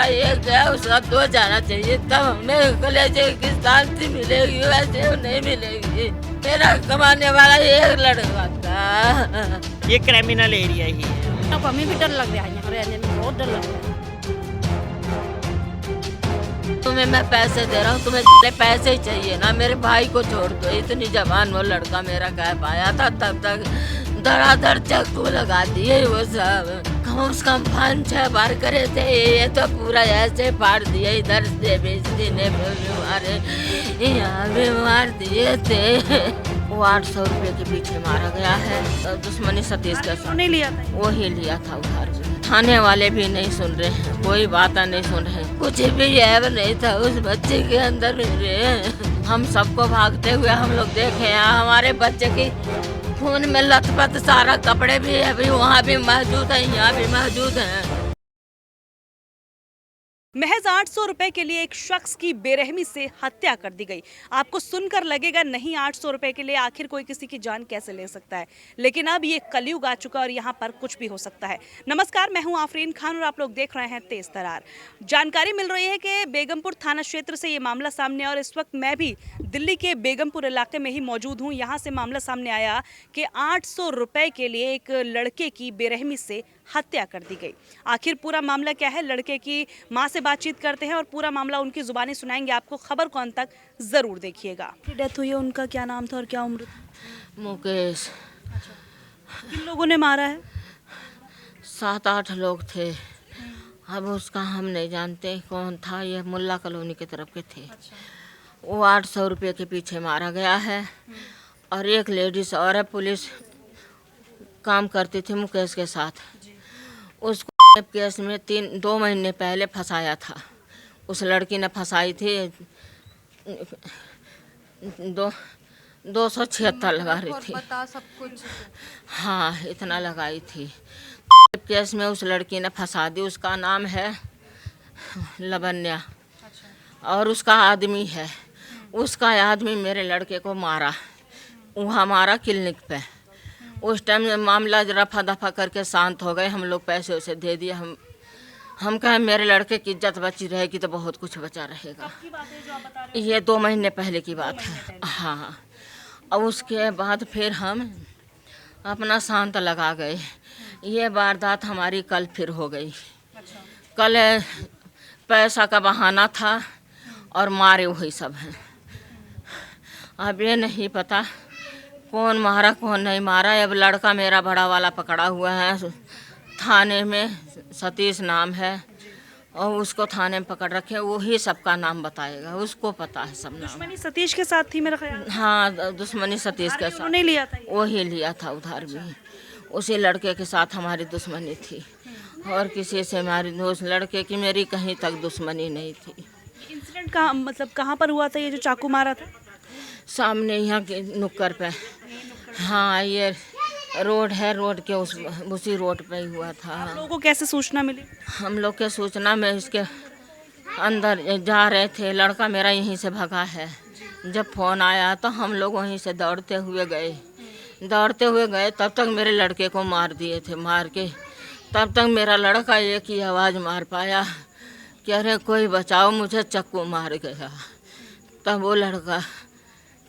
हमारा एक गया उसका दो जाना चाहिए, तब हमें कलेजे की शांति मिलेगी, वैसे नहीं मिलेगी। मेरा कमाने वाला एक लड़का था। ये क्रिमिनल एरिया ही है। अब हमें भी डर लग रहा है, यहाँ रहने में बहुत डर लग रहा है। तुम्हें मैं पैसे दे रहा हूँ, तुम्हें पैसे ही चाहिए ना, मेरे भाई को छोड़ दो। इतनी जवान वो लड़का मेरा कह पाया था, तब तक धड़ाधड़ चाकू लगा दिए वो सब। कम से कम 5-6 बार करे थे, ये तो पूरा ऐसे फाड़ दिए। इधर से बेचती ने मारे, यहाँ भी मार दिए थे। वो 800 रुपये के पीछे मारा गया है। दुश्मनी सतीश का नहीं लिया था, वो ही लिया था उधार। थाने वाले भी नहीं सुन रहे हैं, कोई बात नहीं सुन रहे हैं, कुछ भी ऐब नहीं था उस बच्चे के अंदर में। हम सबको भागते हुए हम लोग देखे हैं, हमारे बच्चे की खून में लथपथ सारा कपड़े भी अभी वहाँ भी मौजूद है, यहाँ भी मौजूद हैं। महज 800 रुपए के लिए एक शख्स की बेरहमी से हत्या कर दी गई। आपको सुनकर लगेगा नहीं 800 रुपए के लिए आखिर कोई किसी की जान कैसे ले सकता है, लेकिन अब ये कलयुग आ चुका और यहाँ पर कुछ भी हो सकता है। नमस्कार, मैं हूँ आफरीन खान और आप लोग देख रहे हैं तेज तरार। जानकारी मिल रही है कि बेगमपुर थाना क्षेत्र से ये मामला सामने, और इस वक्त मैं भी दिल्ली के बेगमपुर इलाके में ही मौजूद हूँ। यहाँ से मामला सामने आया कि 800 रुपए के लिए एक लड़के की बेरहमी से हत्या कर दी गई। आखिर पूरा मामला क्या है, लड़के की मां से बातचीत करते हैं और पूरा मामला उनकी जुबानी सुनाएंगे आपको। खबर कौन तक जरूर देखिएगा। डेथ हुई है, उनका क्या नाम था और क्या उम्र थी? मुकेश। किन लोगों ने मारा है? 7-8 लोग थे। अब उसका हम नहीं जानते कौन था, ये मुल्ला कॉलोनी की तरफ के थे। वो 800 रुपये के पीछे मारा गया है। और एक लेडीज और है, पुलिस काम करती थी मुकेश के साथ। उसको केस में 2 महीने पहले फंसाया था। उस लड़की ने फंसाई थी 276 लगा रही थी। बता सब कुछ। हाँ, इतना लगाई थी। केस में उस लड़की ने फंसा दी। उसका नाम है लवन्या और उसका आदमी है। उसका आदमी मेरे लड़के को मारा, वहाँ मारा क्लिनिक पे। उस टाइम मामला रफा दफा करके शांत हो गए। हम लोग पैसे उसे दे दिए। हम कहें मेरे लड़के की इज्जत बची रहेगी तो बहुत कुछ बचा रहेगा। ये 2 महीने पहले की बात है। हाँ, और उसके बाद फिर हम अपना शांत लगा गए। ये वारदात हमारी कल फिर हो गई। कल पैसा का बहाना था और मारे वही सब हैं। अब ये नहीं पता कौन मारा कौन नहीं मारा। अब लड़का मेरा बड़ा वाला पकड़ा हुआ है थाने में, सतीश नाम है, और उसको थाने में पकड़ रखे। वही सबका नाम बताएगा, उसको पता है सब नाम। दुश्मनी सतीश के साथ थी मेरा ख्याल। हाँ, दुश्मनी सतीश के साथ। नहीं लिया था, वही लिया था उधार भी। उसी लड़के के साथ हमारी दुश्मनी थी और किसी से हमारी उस लड़के की मेरी कहीं तक दुश्मनी नहीं थी। इंसिडेंट कहाँ, मतलब कहाँ पर हुआ था ये जो चाकू मारा था? सामने यहाँ के नुक्कड़ पे। हाँ, ये रोड है, रोड के उसी रोड पे ही हुआ था। आप लोगों को कैसे सूचना मिली? हम लोग के सूचना में इसके अंदर जा रहे थे, लड़का मेरा यहीं से भगा है। जब फ़ोन आया तो हम लोग वहीं से दौड़ते हुए गए। तब तक मेरे लड़के को मार दिए थे। मार के तब तक मेरा लड़का एक ही आवाज़ मार पाया कि अरे कोई बचाओ, मुझे चक्कू मार गया। तब वो लड़का,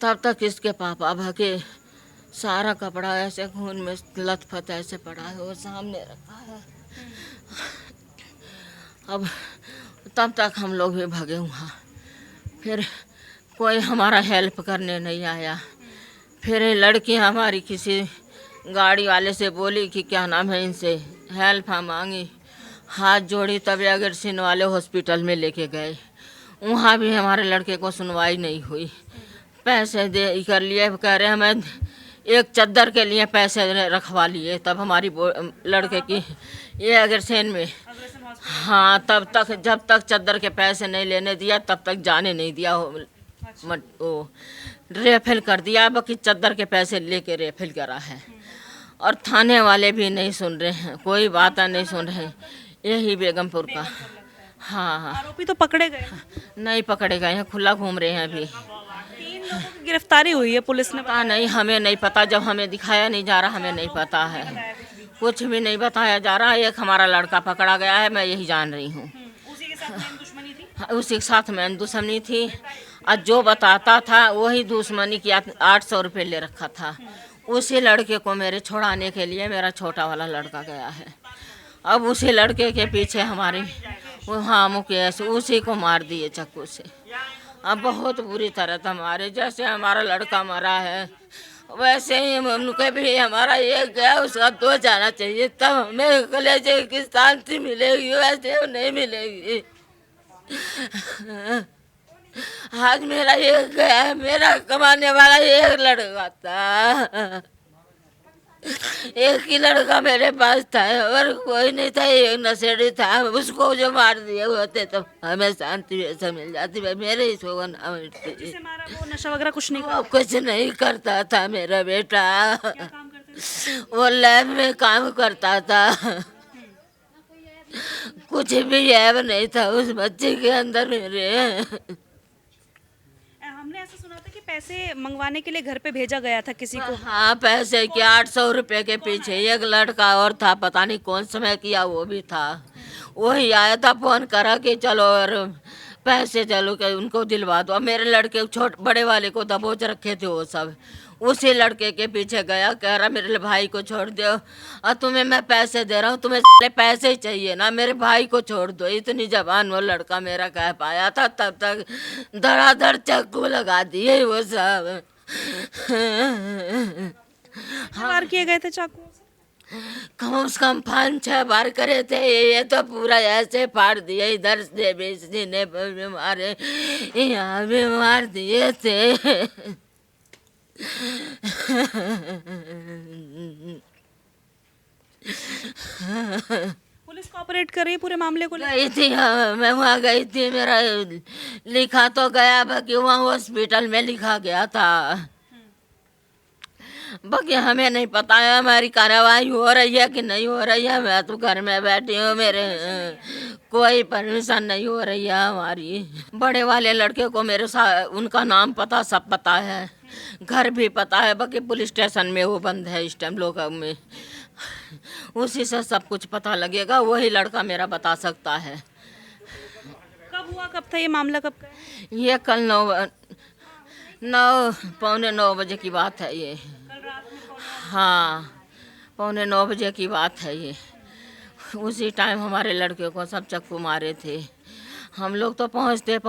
तब तक इसके पापा भागे। सारा कपड़ा ऐसे खून में लथपथ ऐसे पड़ा है, वो सामने रखा है। अब तब तक हम लोग भी भागे वहाँ। फिर कोई हमारा हेल्प करने नहीं आया। फिर ये लड़की हमारी किसी गाड़ी वाले से बोली कि क्या नाम है, इनसे हेल्प मांगी, हाथ जोड़ी, तब अगर सिन वाले हॉस्पिटल में लेके गए। वहाँ भी हमारे लड़के को सुनवाई नहीं हुई। पैसे दे कर लिए, कह रहे हमें एक चद्दर के लिए पैसे रखवा लिए। तब हमारी लड़के की ये अग्रसेन में, हाँ, तब तक जब तक चद्दर के पैसे नहीं लेने दिया तब तक जाने नहीं दिया। वो रेफेल कर दिया, बाकी चद्दर के पैसे लेके रेफेल करा है। और थाने वाले भी नहीं सुन रहे हैं, कोई बात नहीं सुन रहे हैं। यही बेगमपुर का। हाँ, आरोपी तो पकड़े गए? नहीं पकड़े गए हैं, खुला घूम रहे हैं अभी। 3 लोगों की गिरफ्तारी हुई है पुलिस ने? पता नहीं, हमें नहीं पता। जब हमें दिखाया नहीं जा रहा, हमें नहीं पता है, कुछ भी नहीं बताया जा रहा। एक हमारा लड़का पकड़ा गया है, मैं यही जान रही हूँ। उसी के उसी के साथ में दुश्मनी थी और जो बताता था वही दुश्मनी की 800 रुपये ले रखा था। उसी लड़के को मेरे छुड़ाने के लिए मेरा छोटा वाला लड़का गया है। अब उसी लड़के के पीछे हमारी हाँ मुकेश उसी को मार दिए चाकू से। अब बहुत बुरी तरह था मारे, जैसे हमारा लड़का मरा है वैसे ही उनके भी हमारा एक गया उसका 2 जाना चाहिए, तब हमें कलेजे की शांति मिलेगी, वैसे नहीं मिलेगी। आज मेरा एक गया है, मेरा कमाने वाला एक लड़का था, एक ही लड़का मेरे पास था और कोई नहीं था, एक नशेड़ी था। उसको जो मार दिए होते तो हमें शांति ऐसा मिल जाती, मेरे ही सो ना मिलती। जिसे मारा वो नशा वगैरह कुछ नहीं वो कुछ नहीं करता था मेरा बेटा, वो लैब में काम करता था, कुछ भी ऐब नहीं था उस बच्चे के अंदर मेरे। हमने ऐसा सुना था कि पैसे मंगवाने के लिए घर पे भेजा गया था किसी को। हाँ पैसे के 800 रुपये के पीछे एक लड़का और था, पता नहीं कौन समय किया वो भी था, वही आया था फोन करा कि चलो और पैसे चलो कि उनको दिलवा दो। मेरे लड़के बड़े वाले को दबोच रखे थे वो सब, उसी लड़के के पीछे गया, कह रहा मेरे भाई को छोड़ दो और तुम्हें मैं पैसे दे रहा हूँ, तुम्हें पैसे ही चाहिए ना, मेरे भाई को छोड़ दो। इतनी जबान वो लड़का मेरा कह पाया था, तब तक धड़ाधड़ चाकू लगा दिए वो सब। वार किए गए थे चाकू? कम से कम 5-6 बार करे थे, ये तो पूरा ऐसे फाड़ दिए, इधर से भी सीने पर भी मारे, यहाँ भी मार दिए थे। पुलिस कोऑपरेट कर रही है पूरे मामले को गई थी, हाँ मैं वहाँ गई थी, मेरा लिखा तो गया बाकी वहाँ हॉस्पिटल में लिखा गया था, बाकी हमें नहीं पता है हमारी कार्रवाई हो रही है कि नहीं हो रही है। मैं तो घर में बैठी हूँ, मेरे कोई परमिशन नहीं हो रही है हमारी। बड़े वाले लड़के को मेरे साथ उनका नाम पता सब पता है, घर भी पता है, बाकी पुलिस स्टेशन में वो बंद है इस टाइम लोग में, उसी से सब कुछ पता लगेगा, वही लड़का मेरा बता सकता है। कब हुआ, कब था ये मामला, कब का? ये कल 9:45 बजे की बात है ये। हाँ 8:45 बजे की बात है ये। उसी टाइम हमारे लड़के को सब चाकू मारे थे। हम लोग तो पहुँचते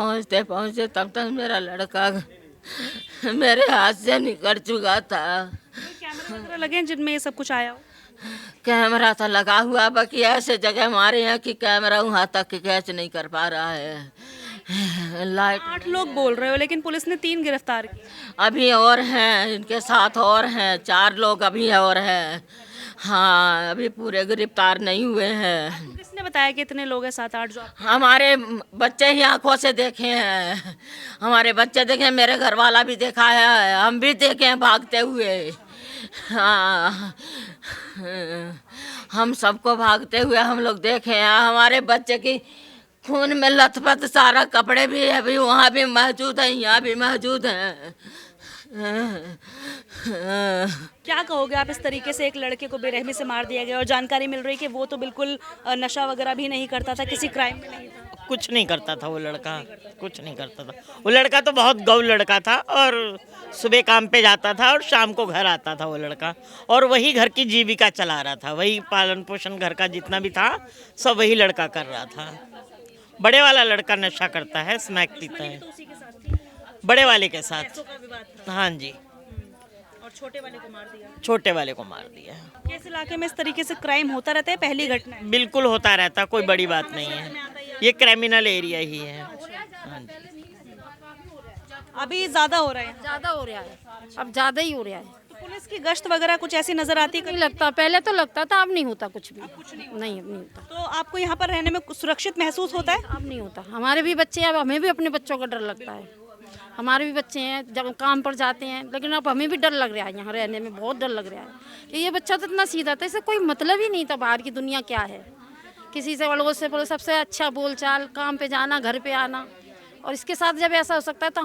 तब तक मेरा लड़का मेरे हाथ से निकल चुका था। कैमरे वगैरह लगे हैं जिनमें ये सब कुछ आया हो? कैमरा तो लगा हुआ, बाकी ऐसे जगह मारे हैं कि कैमरा वहाँ तक कैच नहीं कर पा रहा है। लाइट 8 लोग बोल रहे हो, लेकिन पुलिस ने 3 गिरफ्तार किए। अभी और हैं, इनके साथ और हैं, 4 लोग अभी और हैं। हाँ अभी पूरे गिरफ्तार नहीं हुए हैं। किसने बताया कि इतने लोग हैं, 7-8 जो? हमारे बच्चे ही आंखों से देखे हैं, हमारे बच्चे देखे, मेरे घर वाला भी देखा है, हम भी देखे हैं भागते हुए। हाँ हम सबको भागते हुए हम लोग देखे हैं। हमारे बच्चे की खून में लथपथ सारा कपड़े भी अभी वहाँ भी मौजूद हैं, यहाँ भी मौजूद हैं। क्या कहोगे आप, इस तरीके से एक लड़के को बेरहमी से मार दिया गया और जानकारी मिल रही है कि वो तो बिल्कुल नशा वगैरह भी नहीं करता था, किसी क्राइम में नहीं था? कुछ नहीं करता था वो लड़का, कुछ नहीं करता था वो लड़का, तो बहुत गौ लड़का था और सुबह काम पे जाता था और शाम को घर आता था वो लड़का, और वही घर की जीविका चला रहा था, वही पालन पोषण घर का जितना भी था सब वही लड़का कर रहा था। बड़े वाला लड़का नशा करता है, स्मैक पीता है, बड़े वाले के साथ। हाँ जी। और छोटे वाले को मार दिया? छोटे वाले को मार दिया। किस इलाके में इस तरीके से क्राइम होता रहता है, पहली घटना है? बिल्कुल होता रहता, कोई बड़ी बात नहीं है, ये क्रिमिनल एरिया ही है। हाँ जी। अभी ज्यादा हो रहा है? ज़्यादा हो रहा है, अब ज़्यादा ही हो रहा है। पुलिस की गश्त वगैरह कुछ ऐसी नजर आती है? नहीं लगता, पहले तो लगता था, अब नहीं होता कुछ भी। नहीं, अब नहीं होता। तो आपको यहाँ पर रहने में सुरक्षित महसूस होता है? अब नहीं होता। हमारे भी बच्चे हैं, अब हमें भी अपने बच्चों का डर लगता है। हमारे भी बच्चे हैं, जब काम पर जाते हैं, लेकिन अब हमें भी डर लग रहा है, यहाँ रहने में बहुत डर लग रहा है कि ये बच्चा तो इतना सीधा था, इसे कोई मतलब ही नहीं था बाहर की दुनिया क्या है, किसी से लोगों से सबसे अच्छा बोलचाल, काम पे जाना, घर पे आना, और इसके साथ जब ऐसा हो सकता है तो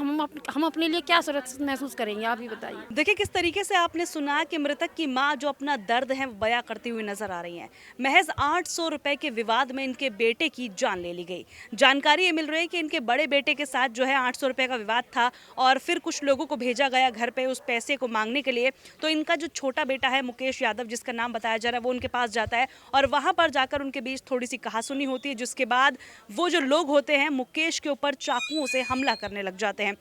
हम अपने लिए क्या सुरक्षित महसूस करेंगे, आप ही बताइए। देखिए किस तरीके से आपने सुना कि मृतक की मां जो अपना दर्द है वो बयां करती हुई नजर आ रही हैं। महज 800 रुपए के विवाद में इनके बेटे की जान ले ली गई। जानकारी ये मिल रही है कि इनके बड़े बेटे के साथ जो है 800 रुपए का विवाद था और फिर कुछ लोगों को भेजा गया घर पे उस पैसे को मांगने के लिए। तो इनका जो छोटा बेटा है मुकेश यादव, जिसका नाम बताया जा रहा है, वो उनके पास जाता है और वहां पर जाकर उनके बीच थोड़ी सी कहासुनी होती है, जिसके बाद वो जो लोग होते हैं मुकेश के ऊपर चाकुओं से हमला करने लग जाते हैं।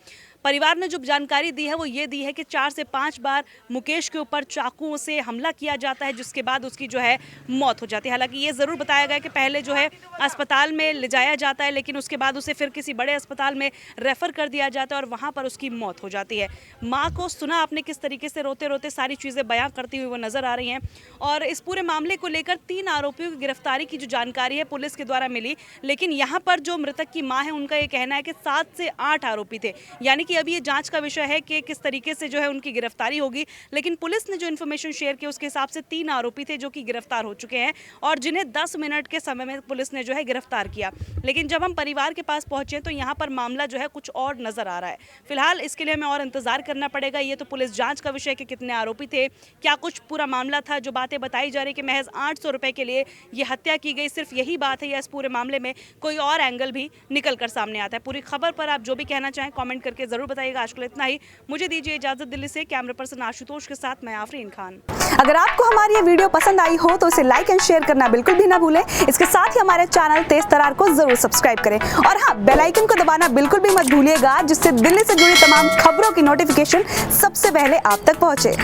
परिवार ने जो जानकारी दी है वो ये दी है कि 4 से 5 बार मुकेश के ऊपर चाकुओं से हमला किया जाता है, जिसके बाद उसकी जो है मौत हो जाती है। हालांकि ये ज़रूर बताया गया कि पहले जो है अस्पताल में ले जाया जाता है, लेकिन उसके बाद उसे फिर किसी बड़े अस्पताल में रेफ़र कर दिया जाता है और वहाँ पर उसकी मौत हो जाती है। माँ को सुना आपने किस तरीके से रोते रोते सारी चीज़ें बयां करती हुई वो नज़र आ रही हैं। और इस पूरे मामले को लेकर 3 आरोपियों की गिरफ्तारी की जो जानकारी है पुलिस के द्वारा मिली, लेकिन यहाँ पर जो मृतक की माँ है उनका ये कहना है कि 7 से 8 आरोपी थे। यानी कि अभी ये जांच का विषय है कि किस तरीके से जो है उनकी गिरफ्तारी होगी, लेकिन पुलिस ने जो इन्फॉर्मेशन शेयर की उसके हिसाब से 3 आरोपी थे जो कि गिरफ्तार हो चुके हैं और जिन्हें 10 मिनट के समय में पुलिस ने जो है गिरफ्तार किया। लेकिन जब हम परिवार के पास पहुंचे तो यहाँ पर मामला जो है कुछ और नजर आ रहा है। फिलहाल इसके लिए हमें और इंतजार करना पड़ेगा। ये तो पुलिस जांच का विषय है कि कितने आरोपी थे, क्या कुछ पूरा मामला था। जो बातें बताई जा रही कि महज 800 रुपए के लिए ये हत्या की गई, सिर्फ यही बात है या इस पूरे मामले में कोई और एंगल भी निकल कर सामने आता है। पूरी खबर पर आप जो भी कहना चाहें कमेंट करके जरूर बताइएगा। आज के लिए इतना ही, मुझे दीजिए इजाजत। दिल्ली से कैमरा पर्सन आशुतोष के साथ मैं आफरीन खान। अगर आपको हमारी ये वीडियो पसंद आई हो तो इसे लाइक एंड शेयर करना बिल्कुल भी ना भूलें। इसके साथ ही हमारे चैनल तेज तरार को जरूर सब्सक्राइब करें और हाँ, बेल आइकन को दबाना बिल्कुल भी मत भूलिएगा, जिससे दिल्ली से जुड़ी तमाम खबरों की नोटिफिकेशन सबसे पहले आप तक पहुंचे।